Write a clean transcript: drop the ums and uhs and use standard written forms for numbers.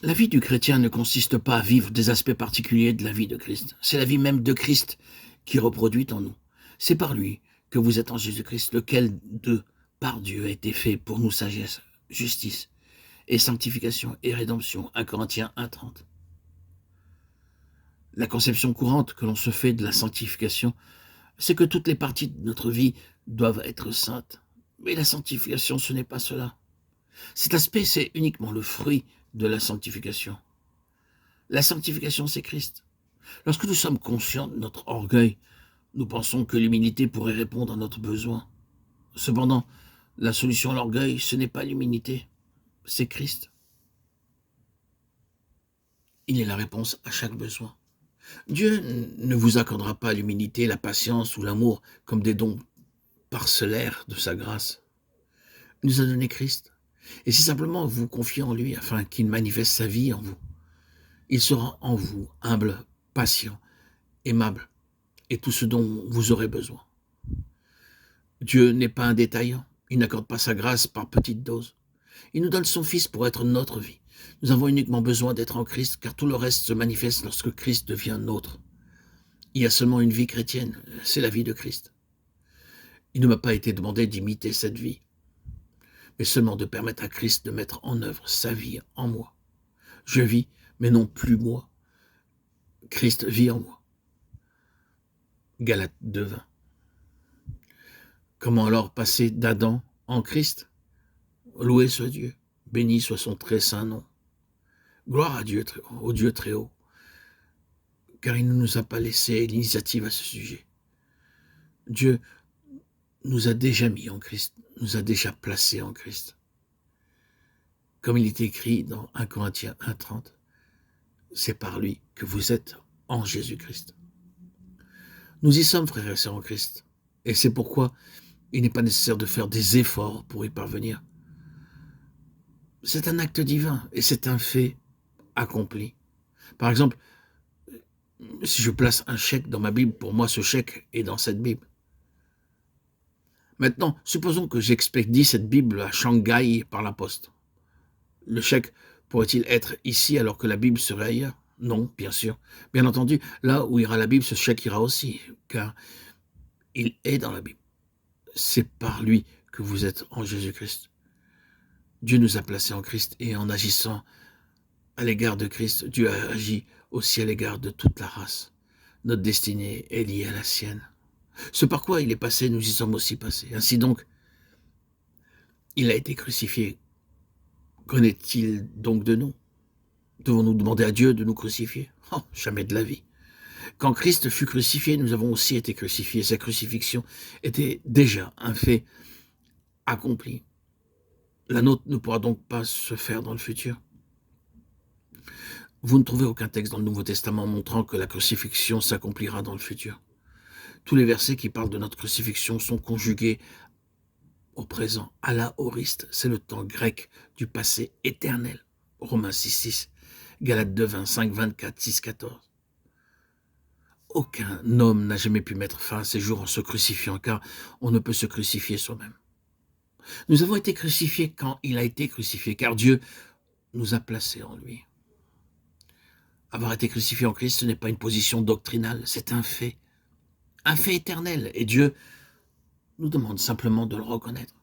La vie du chrétien ne consiste pas à vivre des aspects particuliers de la vie de Christ. C'est la vie même de Christ qui reproduit en nous. C'est par lui que vous êtes en Jésus-Christ, lequel par Dieu a été fait pour nous sagesse, justice et sanctification et rédemption. 1 Corinthiens 1,30. La conception courante que l'on se fait de la sanctification, c'est que toutes les parties de notre vie doivent être saintes. Mais la sanctification, ce n'est pas cela. Cet aspect, c'est uniquement le fruit de la sanctification. La sanctification, c'est Christ. Lorsque nous sommes conscients de notre orgueil, nous pensons que l'humilité pourrait répondre à notre besoin. Cependant, la solution à l'orgueil, ce n'est pas l'humilité, c'est Christ. Il est la réponse à chaque besoin. Dieu ne vous accordera pas l'humilité, la patience ou l'amour comme des dons parcellaires de sa grâce. Il nous a donné Christ. Et c'est simplement vous confier en lui afin qu'il manifeste sa vie en vous. Il sera en vous humble, patient, aimable et tout ce dont vous aurez besoin. Dieu n'est pas un détaillant. Il n'accorde pas sa grâce par petites doses. Il nous donne son Fils pour être notre vie. Nous avons uniquement besoin d'être en Christ, car tout le reste se manifeste lorsque Christ devient nôtre. Il y a seulement une vie chrétienne, c'est la vie de Christ. Il ne m'a pas été demandé d'imiter cette vie, mais seulement de permettre à Christ de mettre en œuvre sa vie en moi. Je vis, mais non plus moi. Christ vit en moi. Galates 2:20. Comment alors passer d'Adam en Christ? Loué soit Dieu, béni soit son très saint nom. Gloire à Dieu, au Dieu très haut, car il ne nous a pas laissé l'initiative à ce sujet. Dieu nous a déjà mis en Christ, nous a déjà placés en Christ. Comme il est écrit dans 1 Corinthiens 1,30, c'est par lui que vous êtes en Jésus-Christ. Nous y sommes, frères et sœurs en Christ, et c'est pourquoi il n'est pas nécessaire de faire des efforts pour y parvenir. C'est un acte divin et c'est un fait accompli. Par exemple, si je place un chèque dans ma Bible, pour moi, ce chèque est dans cette Bible. Maintenant, supposons que j'expédie cette Bible à Shanghai par la poste. Le chèque pourrait-il être ici alors que la Bible serait ailleurs? Non, bien sûr. Bien entendu, là où ira la Bible, ce chèque ira aussi, car il est dans la Bible. C'est par lui que vous êtes en Jésus-Christ. Dieu nous a placés en Christ et en agissant à l'égard de Christ, Dieu a agi aussi à l'égard de toute la race. Notre destinée est liée à la sienne. Ce par quoi il est passé, nous y sommes aussi passés. Ainsi donc, il a été crucifié. Qu'en est-il donc de nous? Devons-nous demander à Dieu de nous crucifier? Oh, jamais de la vie. Quand Christ fut crucifié, nous avons aussi été crucifiés. Sa crucifixion était déjà un fait accompli. La nôtre ne pourra donc pas se faire dans le futur. Vous ne trouvez aucun texte dans le Nouveau Testament montrant que la crucifixion s'accomplira dans le futur. Tous les versets qui parlent de notre crucifixion sont conjugués au présent. Alla aoriste, c'est le temps grec du passé éternel. Romains 6:6, Galates 2:25, 24, 6:14. Aucun homme n'a jamais pu mettre fin à ses jours en se crucifiant, car on ne peut se crucifier soi-même. Nous avons été crucifiés quand il a été crucifié, car Dieu nous a placés en lui. Avoir été crucifié en Christ, ce n'est pas une position doctrinale, c'est un fait éternel, et Dieu nous demande simplement de le reconnaître.